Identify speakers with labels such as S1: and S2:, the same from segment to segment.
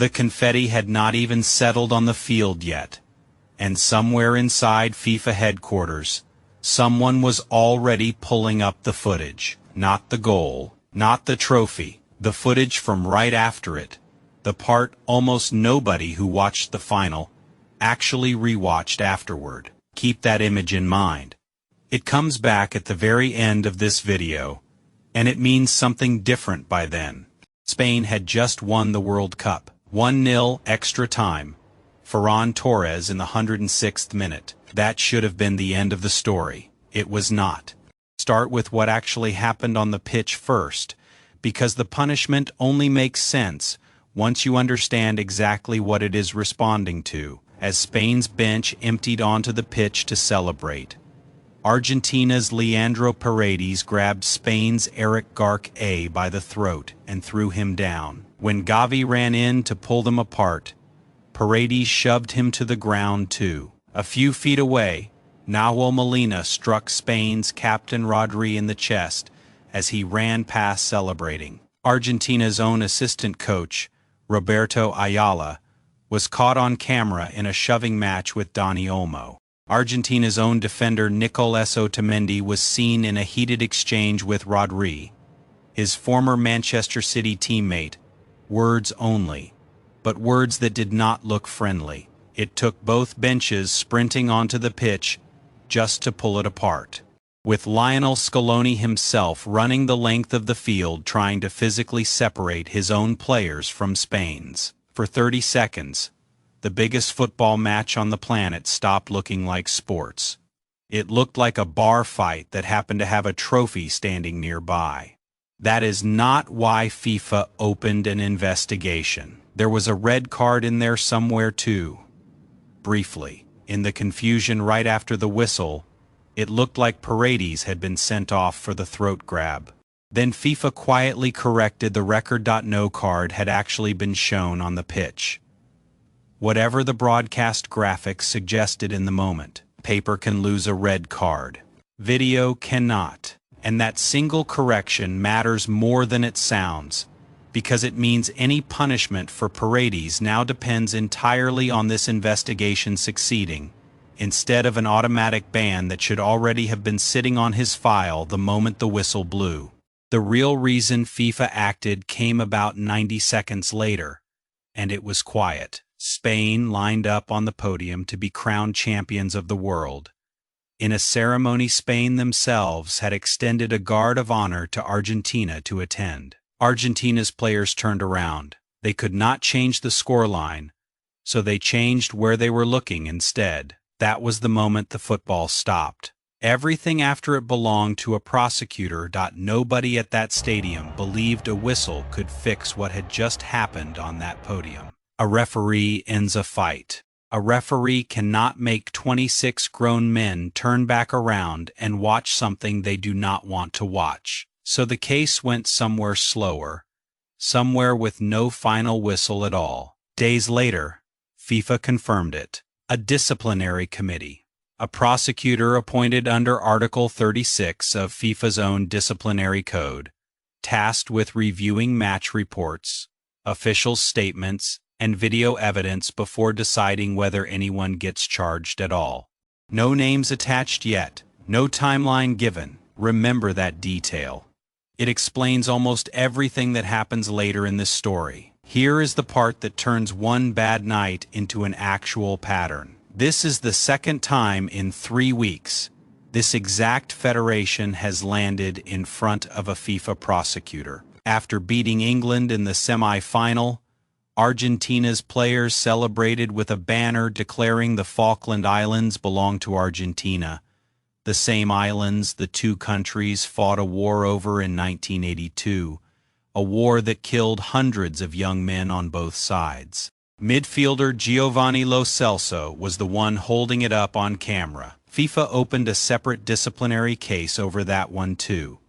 S1: The confetti had not even settled on the field yet, and somewhere inside FIFA headquarters, someone was already pulling up the footage. Not the goal, not the trophy, the footage from right after it. The part almost nobody who watched the final actually rewatched afterward. Keep that image in mind. It comes back at the very end of this video, and it means something different by then. Spain had just won the World Cup. 1-0 extra time. Ferran Torres in the 106th minute. That should have been the end of the story. It was not. Start with what actually happened on the pitch first, because the punishment only makes sense once you understand exactly what it is responding to, as Spain's bench emptied onto the pitch to celebrate. Argentina's Leandro Paredes grabbed Spain's Eric Garcia by the throat and threw him down. When Gavi ran in to pull them apart, Paredes shoved him to the ground too. A few feet away, Nahuel Molina struck Spain's captain Rodri in the chest as he ran past celebrating. Argentina's own assistant coach, Roberto Ayala, was caught on camera in a shoving match with Dani Olmo. Argentina's own defender Nicolas Otamendi was seen in a heated exchange with Rodri, his former Manchester City teammate. Words only, but words that did not look friendly. It took both benches sprinting onto the pitch just to pull it apart, with Lionel Scaloni himself running the length of the field trying to physically separate his own players from Spain's. For 30 seconds, the biggest football match on the planet stopped looking like sports. It looked like a bar fight that happened to have a trophy standing nearby. That is not why FIFA opened an investigation. There was a red card in there somewhere too. Briefly, in the confusion right after the whistle, it looked like Paredes had been sent off for the throat grab. Then FIFA quietly corrected the record. No card had actually been shown on the pitch. Whatever the broadcast graphics suggested in the moment, paper can lose a red card. Video cannot. And that single correction matters more than it sounds, because it means any punishment for Paredes now depends entirely on this investigation succeeding, instead of an automatic ban that should already have been sitting on his file the moment the whistle blew. The real reason FIFA acted came about 90 seconds later, and it was quiet. Spain lined up on the podium to be crowned champions of the world. In a ceremony Spain themselves had extended a guard of honor to Argentina to attend. Argentina's players turned around. They could not change the scoreline, so they changed where they were looking instead. That was the moment the football stopped. Everything after it belonged to a prosecutor. Nobody at that stadium believed a whistle could fix what had just happened on that podium. A referee ends a fight. A referee cannot make 26 grown men turn back around and watch something they do not want to watch. So the case went somewhere slower, somewhere with no final whistle at all. Days later, FIFA confirmed it. A disciplinary committee, a prosecutor appointed under Article 36 of FIFA's own disciplinary code, tasked with reviewing match reports, official statements, and video evidence before deciding whether anyone gets charged at all. No names attached yet, no timeline given. Remember that detail. It explains almost everything that happens later in this story. Here is the part that turns one bad night into an actual pattern. This is the second time in 3 weeks this exact federation has landed in front of a FIFA prosecutor. After beating England in the semi-final, Argentina's players celebrated with a banner declaring the Falkland Islands belong to Argentina, the same islands the two countries fought a war over in 1982, a war that killed hundreds of young men on both sides. Midfielder Giovanni Lo Celso was the one holding it up on camera. FIFA opened a separate disciplinary case over that one too,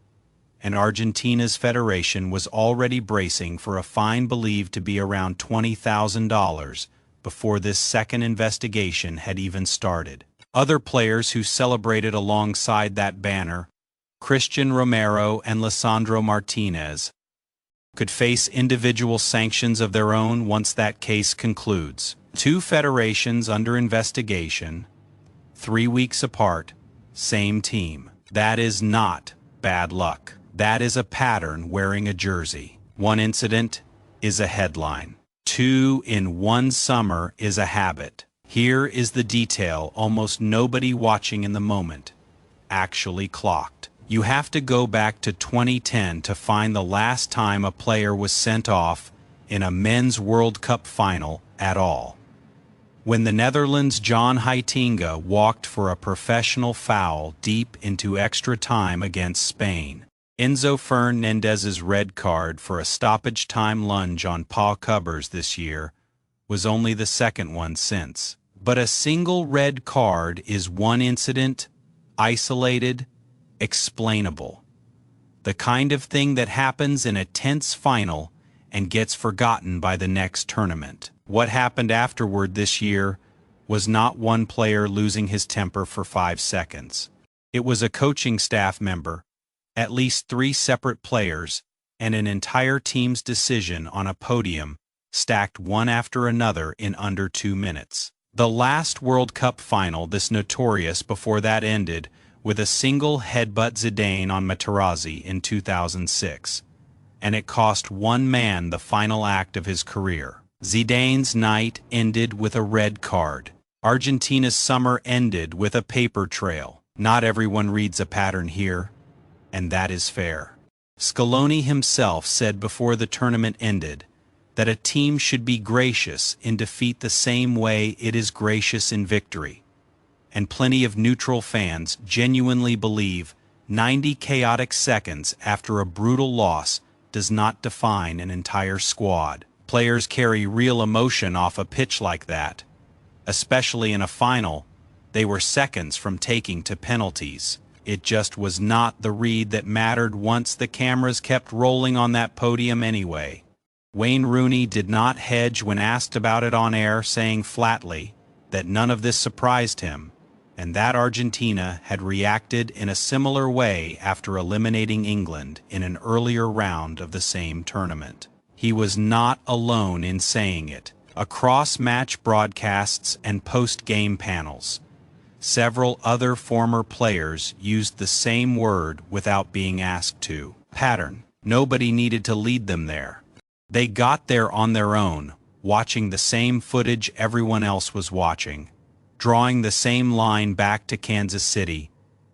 S1: and Argentina's federation was already bracing for a fine believed to be around $20,000 before this second investigation had even started. Other players who celebrated alongside that banner, Christian Romero and Lisandro Martinez, could face individual sanctions of their own once that case concludes. 2 federations under investigation, 3 weeks apart, same team. That is not bad luck. That is a pattern wearing a jersey. 1 incident is a headline. 2 in 1 summer is a habit. Here is the detail almost nobody watching in the moment actually clocked. You have to go back to 2010 to find the last time a player was sent off in a men's World Cup final at all. When the Netherlands' John Heitinga walked for a professional foul deep into extra time against Spain. Enzo Fernandez's red card for a stoppage-time lunge on Paul Cubbers this year was only the second one since. But a single red card is one incident, isolated, explainable. The kind of thing that happens in a tense final and gets forgotten by the next tournament. What happened afterward this year was not one player losing his temper for 5 seconds. It was a coaching staff member, at least 3 separate players, and an entire team's decision on a podium stacked one after another in under 2 minutes. The last World Cup final, this notorious before that ended with a single headbutt Zidane on Materazzi in 2006, and it cost one man the final act of his career. Zidane's night ended with a red card. Argentina's summer ended with a paper trail. Not everyone reads a pattern here, and that is fair. Scaloni himself said before the tournament ended that a team should be gracious in defeat the same way it is gracious in victory. And plenty of neutral fans genuinely believe 90 chaotic seconds after a brutal loss does not define an entire squad. Players carry real emotion off a pitch like that. Especially in a final, they were seconds from taking to penalties. It just was not the read that mattered once the cameras kept rolling on that podium anyway. Wayne Rooney did not hedge when asked about it on air, saying flatly that none of this surprised him, and that Argentina had reacted in a similar way after eliminating England in an earlier round of the same tournament. He was not alone in saying it. Across match broadcasts and post-game panels, several other former players used the same word without being asked to. Pattern. Nobody needed to lead them there. They got there on their own, watching the same footage everyone else was watching, drawing the same line back to Kansas City,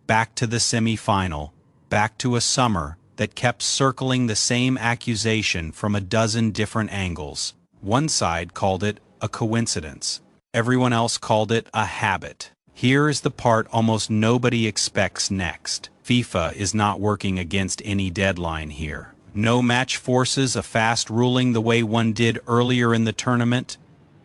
S1: back to the semi-final, back to a summer that kept circling the same accusation from a dozen different angles. One side called it a coincidence. Everyone else called it a habit. Here is the part almost nobody expects next. FIFA is not working against any deadline here. No match forces a fast ruling the way one did earlier in the tournament,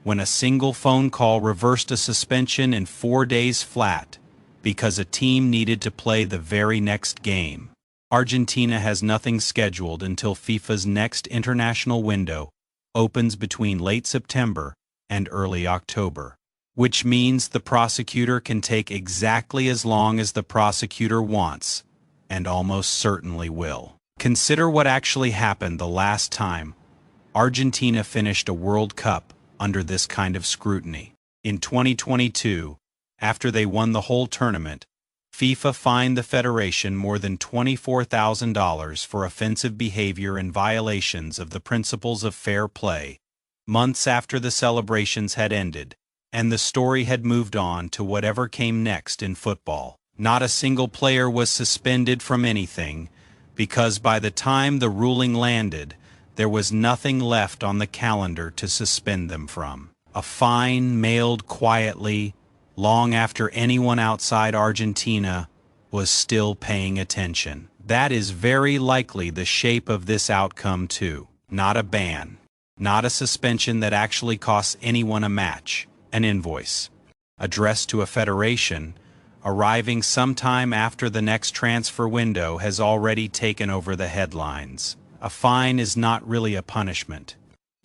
S1: when a single phone call reversed a suspension in 4 days flat because a team needed to play the very next game. Argentina has nothing scheduled until FIFA's next international window opens between late September and early October, which means the prosecutor can take exactly as long as the prosecutor wants, and almost certainly will. Consider what actually happened the last time Argentina finished a World Cup under this kind of scrutiny. In 2022, after they won the whole tournament, FIFA fined the federation more than $24,000 for offensive behavior and violations of the principles of fair play, months after the celebrations had ended, and the story had moved on to whatever came next in football. Not a single player was suspended from anything, because by the time the ruling landed, there was nothing left on the calendar to suspend them from. A fine mailed quietly, long after anyone outside Argentina was still paying attention. That is very likely the shape of this outcome too. Not a ban. Not a suspension that actually costs anyone a match. An invoice, addressed to a federation, arriving sometime after the next transfer window has already taken over the headlines. A fine is not really a punishment.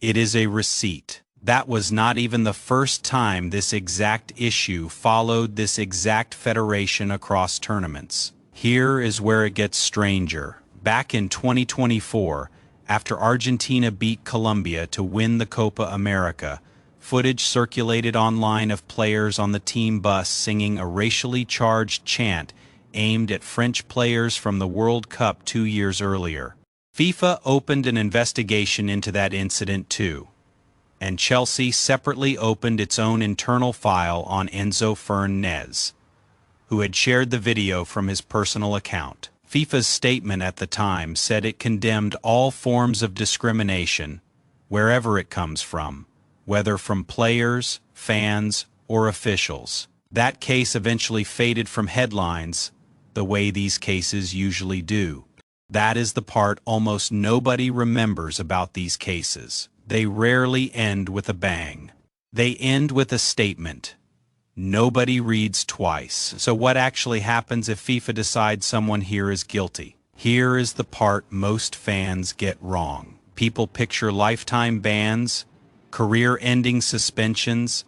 S1: It is a receipt. That was not even the first time this exact issue followed this exact federation across tournaments. Here is where it gets stranger. Back in 2024, After Argentina beat Colombia to win the Copa America, footage circulated online of players on the team bus singing a racially charged chant aimed at French players from the World Cup 2 years earlier. FIFA opened an investigation into that incident too, and Chelsea separately opened its own internal file on Enzo Fernández, who had shared the video from his personal account. FIFA's statement at the time said it condemned all forms of discrimination, wherever it comes from, whether from players, fans, or officials. That case eventually faded from headlines, the way these cases usually do. That is the part almost nobody remembers about these cases. They rarely end with a bang. They end with a statement. Nobody reads twice. So what actually happens if FIFA decides someone here is guilty? Here is the part most fans get wrong. People picture lifetime bans, career-ending suspensions,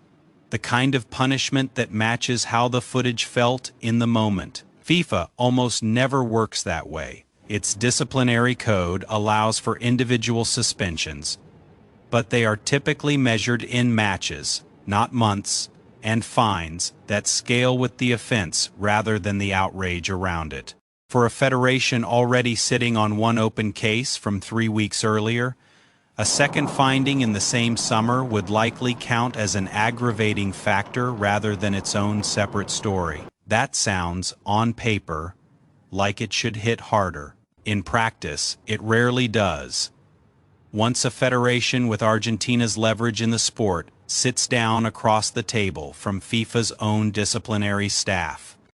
S1: the kind of punishment that matches how the footage felt in the moment. FIFA almost never works that way. Its disciplinary code allows for individual suspensions, but they are typically measured in matches, not months, and fines that scale with the offense rather than the outrage around it. For a federation already sitting on one open case from 3 weeks earlier, a second finding in the same summer would likely count as an aggravating factor rather than its own separate story. That sounds, on paper, like it should hit harder. In practice, it rarely does. Once a federation with Argentina's leverage in the sport sits down across the table from FIFA's own disciplinary staff,